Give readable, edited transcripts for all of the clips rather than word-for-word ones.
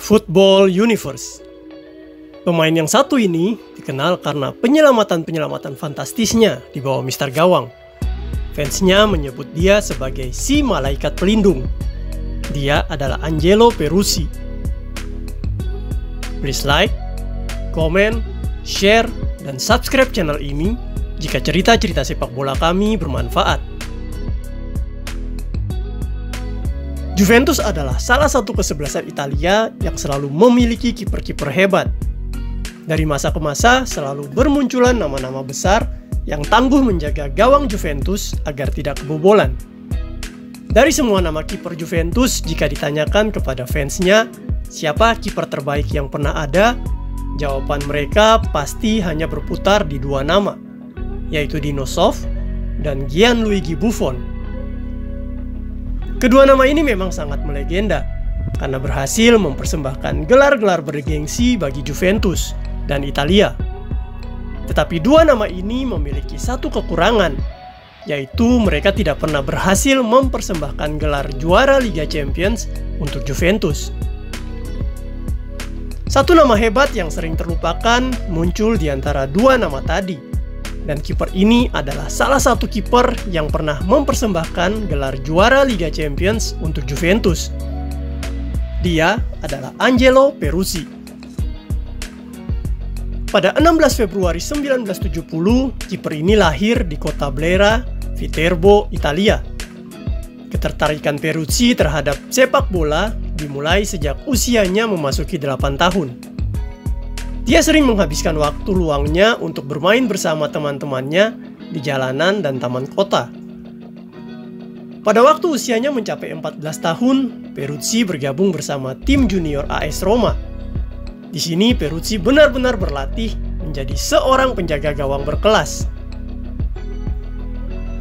Football Universe. Pemain yang satu ini dikenal karena penyelamatan-penyelamatan fantastisnya di bawah Mister Gawang. Fansnya menyebut dia sebagai si malaikat pelindung. Dia adalah Angelo Peruzzi. Please like, comment, share, dan subscribe channel ini jika cerita-cerita sepak bola kami bermanfaat. Juventus adalah salah satu kesebelasan Italia yang selalu memiliki kiper-kiper hebat. Dari masa ke masa selalu bermunculan nama-nama besar yang tangguh menjaga gawang Juventus agar tidak kebobolan. Dari semua nama kiper Juventus, jika ditanyakan kepada fansnya siapa kiper terbaik yang pernah ada, jawaban mereka pasti hanya berputar di dua nama, yaitu Dino Zoff dan Gianluigi Buffon. Kedua nama ini memang sangat melegenda karena berhasil mempersembahkan gelar-gelar bergengsi bagi Juventus dan Italia. Tetapi dua nama ini memiliki satu kekurangan, yaitu mereka tidak pernah berhasil mempersembahkan gelar juara Liga Champions untuk Juventus. Satu nama hebat yang sering terlupakan muncul di antara dua nama tadi. Dan kiper ini adalah salah satu kiper yang pernah mempersembahkan gelar juara Liga Champions untuk Juventus. Dia adalah Angelo Peruzzi. Pada 16 Februari 1970, kiper ini lahir di kota Blera, Viterbo, Italia. Ketertarikan Peruzzi terhadap sepak bola dimulai sejak usianya memasuki 8 tahun. Dia sering menghabiskan waktu luangnya untuk bermain bersama teman-temannya di jalanan dan taman kota. Pada waktu usianya mencapai 14 tahun, Peruzzi bergabung bersama tim junior AS Roma. Di sini Peruzzi benar-benar berlatih menjadi seorang penjaga gawang berkelas.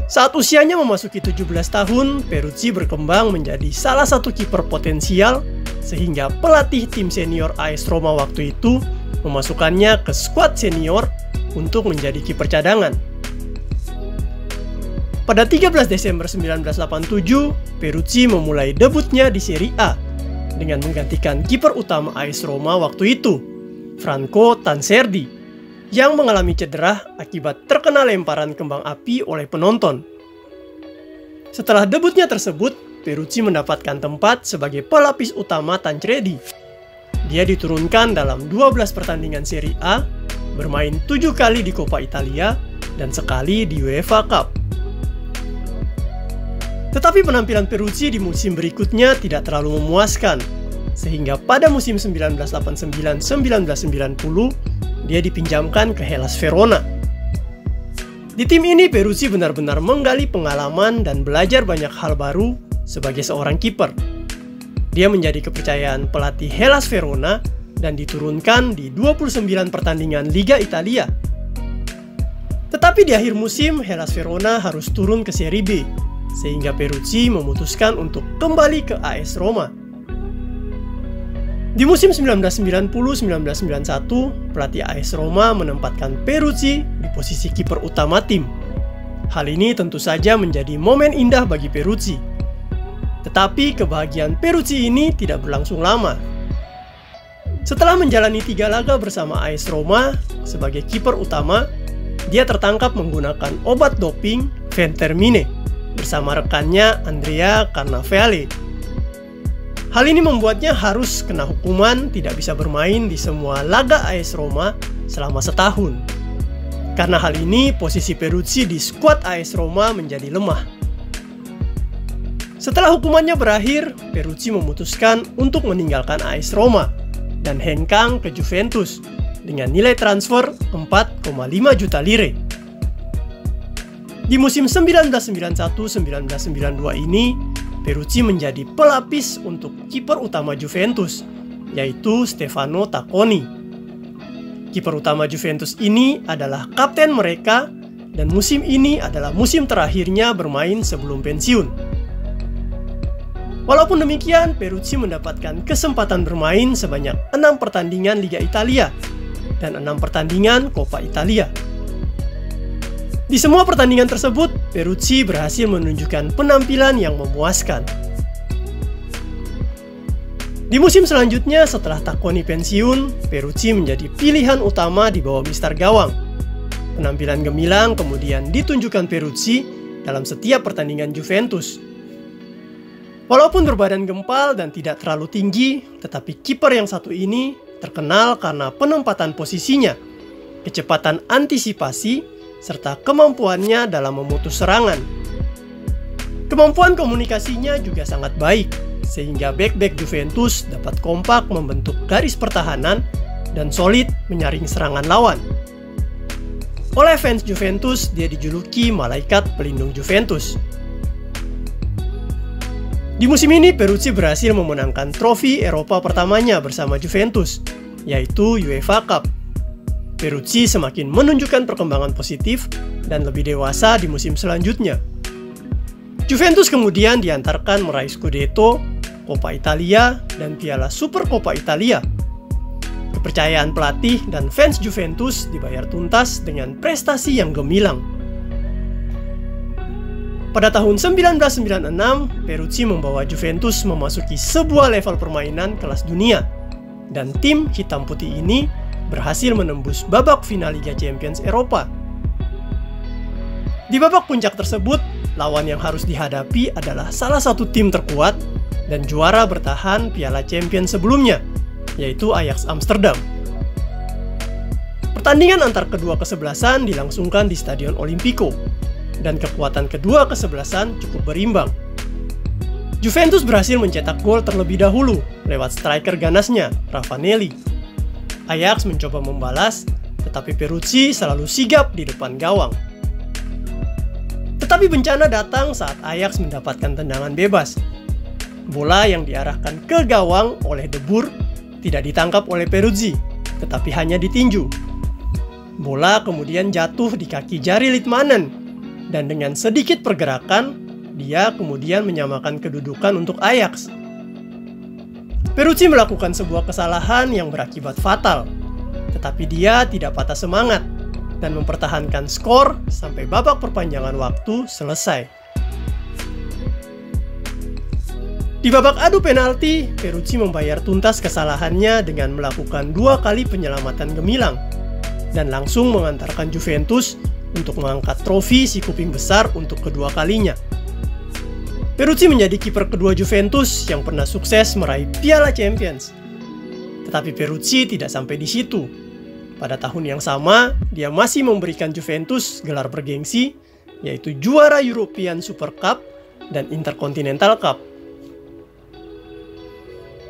Saat usianya memasuki 17 tahun, Peruzzi berkembang menjadi salah satu kiper potensial sehingga pelatih tim senior AS Roma waktu itu memasukkannya ke skuad senior untuk menjadi kiper cadangan. Pada 13 Desember 1987, Peruzzi memulai debutnya di Serie A dengan menggantikan kiper utama AS Roma waktu itu, Franco Tanserdi, yang mengalami cedera akibat terkena lemparan kembang api oleh penonton. Setelah debutnya tersebut, Peruzzi mendapatkan tempat sebagai pelapis utama Tancredi. Dia diturunkan dalam 12 pertandingan Serie A, bermain 7 kali di Coppa Italia, dan sekali di UEFA Cup. Tetapi penampilan Peruzzi di musim berikutnya tidak terlalu memuaskan, sehingga pada musim 1989-1990, dia dipinjamkan ke Hellas Verona. Di tim ini Peruzzi benar-benar menggali pengalaman dan belajar banyak hal baru sebagai seorang kiper. Dia menjadi kepercayaan pelatih Hellas Verona dan diturunkan di 29 pertandingan Liga Italia. Tetapi di akhir musim, Hellas Verona harus turun ke Serie B, sehingga Peruzzi memutuskan untuk kembali ke AS Roma. Di musim 1990-1991, pelatih AS Roma menempatkan Peruzzi di posisi kiper utama tim. Hal ini tentu saja menjadi momen indah bagi Peruzzi. Tetapi kebahagiaan Peruzzi ini tidak berlangsung lama. Setelah menjalani 3 laga bersama AS Roma sebagai kiper utama, dia tertangkap menggunakan obat doping Phentermine bersama rekannya Andrea Carnavale. Hal ini membuatnya harus kena hukuman tidak bisa bermain di semua laga AS Roma selama setahun. Karena hal ini, posisi Peruzzi di skuad AS Roma menjadi lemah. Setelah hukumannya berakhir, Peruzzi memutuskan untuk meninggalkan AS Roma dan hengkang ke Juventus dengan nilai transfer 4,5 juta lire. Di musim 1991-1992 ini, Peruzzi menjadi pelapis untuk kiper utama Juventus, yaitu Stefano Tacconi. Kiper utama Juventus ini adalah kapten mereka dan musim ini adalah musim terakhirnya bermain sebelum pensiun. Walaupun demikian, Peruzzi mendapatkan kesempatan bermain sebanyak 6 pertandingan Liga Italia dan 6 pertandingan Coppa Italia. Di semua pertandingan tersebut, Peruzzi berhasil menunjukkan penampilan yang memuaskan. Di musim selanjutnya setelah Tacconi pensiun, Peruzzi menjadi pilihan utama di bawah Mister Gawang. Penampilan gemilang kemudian ditunjukkan Peruzzi dalam setiap pertandingan Juventus. Walaupun berbadan gempal dan tidak terlalu tinggi, tetapi kiper yang satu ini terkenal karena penempatan posisinya, kecepatan antisipasi, serta kemampuannya dalam memutus serangan. Kemampuan komunikasinya juga sangat baik, sehingga bek-bek Juventus dapat kompak membentuk garis pertahanan dan solid menyaring serangan lawan. Oleh fans Juventus, dia dijuluki malaikat pelindung Juventus. Di musim ini, Peruzzi berhasil memenangkan trofi Eropa pertamanya bersama Juventus, yaitu UEFA Cup. Peruzzi semakin menunjukkan perkembangan positif dan lebih dewasa di musim selanjutnya. Juventus kemudian diantarkan meraih Scudetto, Coppa Italia, dan Piala Supercoppa Italia. Kepercayaan pelatih dan fans Juventus dibayar tuntas dengan prestasi yang gemilang. Pada tahun 1996, Peruzzi membawa Juventus memasuki sebuah level permainan kelas dunia, dan tim hitam putih ini berhasil menembus babak final Liga Champions Eropa. Di babak puncak tersebut, lawan yang harus dihadapi adalah salah satu tim terkuat dan juara bertahan Piala Champions sebelumnya, yaitu Ajax Amsterdam. Pertandingan antar kedua kesebelasan dilangsungkan di Stadion Olimpico, dan kekuatan kedua kesebelasan cukup berimbang. Juventus berhasil mencetak gol terlebih dahulu lewat striker ganasnya, Raffanelli. Ajax mencoba membalas, tetapi Peruzzi selalu sigap di depan gawang. Tetapi bencana datang saat Ajax mendapatkan tendangan bebas. Bola yang diarahkan ke gawang oleh De Boer tidak ditangkap oleh Peruzzi, tetapi hanya ditinju. Bola kemudian jatuh di kaki jari Litmanen, dan dengan sedikit pergerakan, dia kemudian menyamakan kedudukan untuk Ajax. Peruzzi melakukan sebuah kesalahan yang berakibat fatal, tetapi dia tidak patah semangat dan mempertahankan skor sampai babak perpanjangan waktu selesai. Di babak adu penalti, Peruzzi membayar tuntas kesalahannya dengan melakukan 2 kali penyelamatan gemilang dan langsung mengantarkan Juventus untuk mengangkat trofi si kuping besar untuk kedua kalinya. Peruzzi menjadi kiper kedua Juventus yang pernah sukses meraih Piala Champions. Tetapi Peruzzi tidak sampai di situ. Pada tahun yang sama, dia masih memberikan Juventus gelar bergengsi, yaitu juara European Super Cup dan Intercontinental Cup.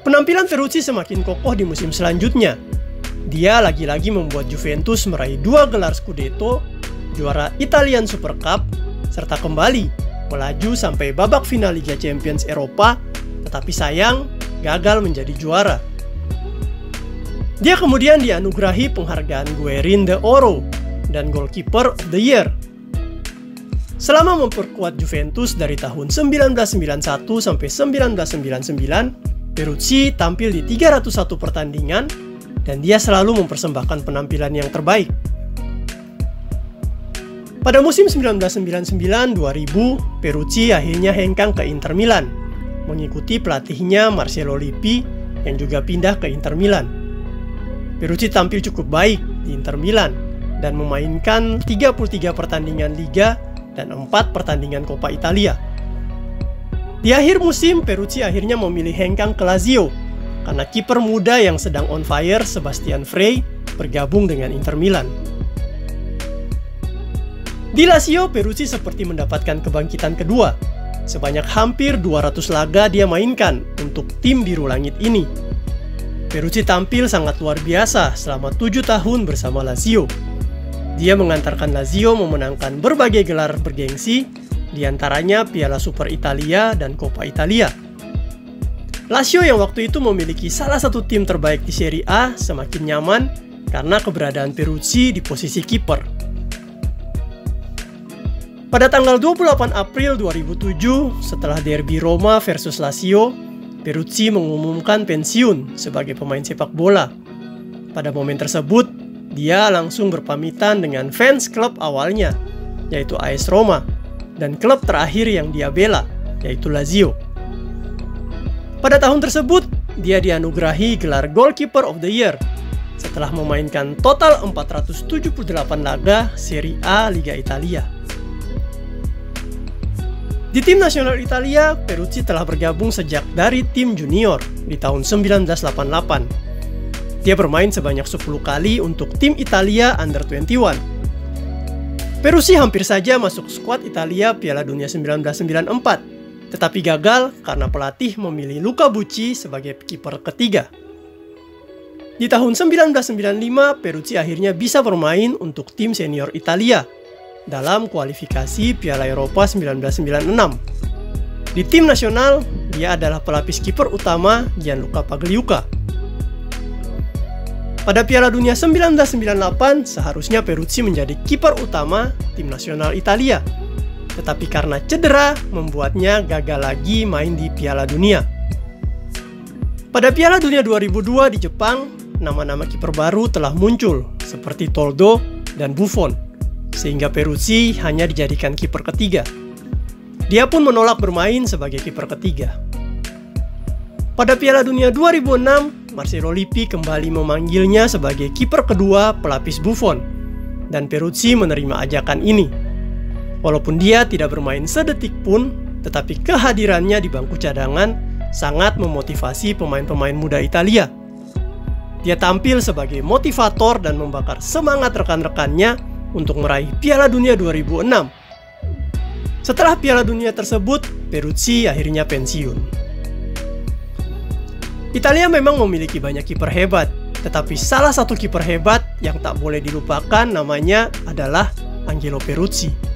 Penampilan Peruzzi semakin kokoh di musim selanjutnya. Dia lagi-lagi membuat Juventus meraih 2 gelar Scudetto, juara Italian Super Cup, serta kembali melaju sampai babak final Liga Champions Eropa, tetapi sayang gagal menjadi juara. Dia kemudian dianugerahi penghargaan Guerin d'Oro dan Goalkeeper of the Year. Selama memperkuat Juventus dari tahun 1991 sampai 1999, Peruzzi tampil di 301 pertandingan dan dia selalu mempersembahkan penampilan yang terbaik. Pada musim 1999-2000, Peruzzi akhirnya hengkang ke Inter Milan, mengikuti pelatihnya Marcello Lippi yang juga pindah ke Inter Milan. Peruzzi tampil cukup baik di Inter Milan dan memainkan 33 pertandingan Liga dan 4 pertandingan Coppa Italia. Di akhir musim, Peruzzi akhirnya memilih hengkang ke Lazio karena kiper muda yang sedang on fire, Sebastian Frey, bergabung dengan Inter Milan. Di Lazio, Peruzzi seperti mendapatkan kebangkitan kedua. Sebanyak hampir 200 laga dia mainkan untuk tim biru langit ini. Peruzzi tampil sangat luar biasa selama 7 tahun bersama Lazio. Dia mengantarkan Lazio memenangkan berbagai gelar bergengsi, diantaranya Piala Super Italia dan Coppa Italia. Lazio yang waktu itu memiliki salah satu tim terbaik di Serie A semakin nyaman karena keberadaan Peruzzi di posisi kiper. Pada tanggal 28 April 2007, setelah derby Roma versus Lazio, Peruzzi mengumumkan pensiun sebagai pemain sepak bola. Pada momen tersebut, dia langsung berpamitan dengan fans klub awalnya, yaitu AS Roma, dan klub terakhir yang dia bela, yaitu Lazio. Pada tahun tersebut, dia dianugerahi gelar Goalkeeper of the Year setelah memainkan total 478 laga Serie A Liga Italia. Di tim nasional Italia, Peruzzi telah bergabung sejak dari tim junior di tahun 1988. Dia bermain sebanyak 10 kali untuk tim Italia Under 21. Peruzzi hampir saja masuk skuad Italia Piala Dunia 1994, tetapi gagal karena pelatih memilih Luca Bucci sebagai kiper ketiga. Di tahun 1995, Peruzzi akhirnya bisa bermain untuk tim senior Italia dalam kualifikasi Piala Eropa 1996. Di tim nasional, dia adalah pelapis kiper utama Gianluca Pagliuca. Pada Piala Dunia 1998, seharusnya Peruzzi menjadi kiper utama tim nasional Italia. Tetapi karena cedera, membuatnya gagal lagi main di Piala Dunia. Pada Piala Dunia 2002 di Jepang, nama-nama kiper baru telah muncul, seperti Toldo dan Buffon, sehingga Peruzzi hanya dijadikan kiper ketiga. Dia pun menolak bermain sebagai kiper ketiga. Pada Piala Dunia 2006, Marcelo Lippi kembali memanggilnya sebagai kiper kedua pelapis Buffon, dan Peruzzi menerima ajakan ini. Walaupun dia tidak bermain sedetik pun, tetapi kehadirannya di bangku cadangan sangat memotivasi pemain-pemain muda Italia. Dia tampil sebagai motivator dan membakar semangat rekan-rekannya untuk meraih Piala Dunia 2006. Setelah Piala Dunia tersebut, Peruzzi akhirnya pensiun. Italia memang memiliki banyak kiper hebat, tetapi salah satu kiper hebat yang tak boleh dilupakan namanya adalah Angelo Peruzzi.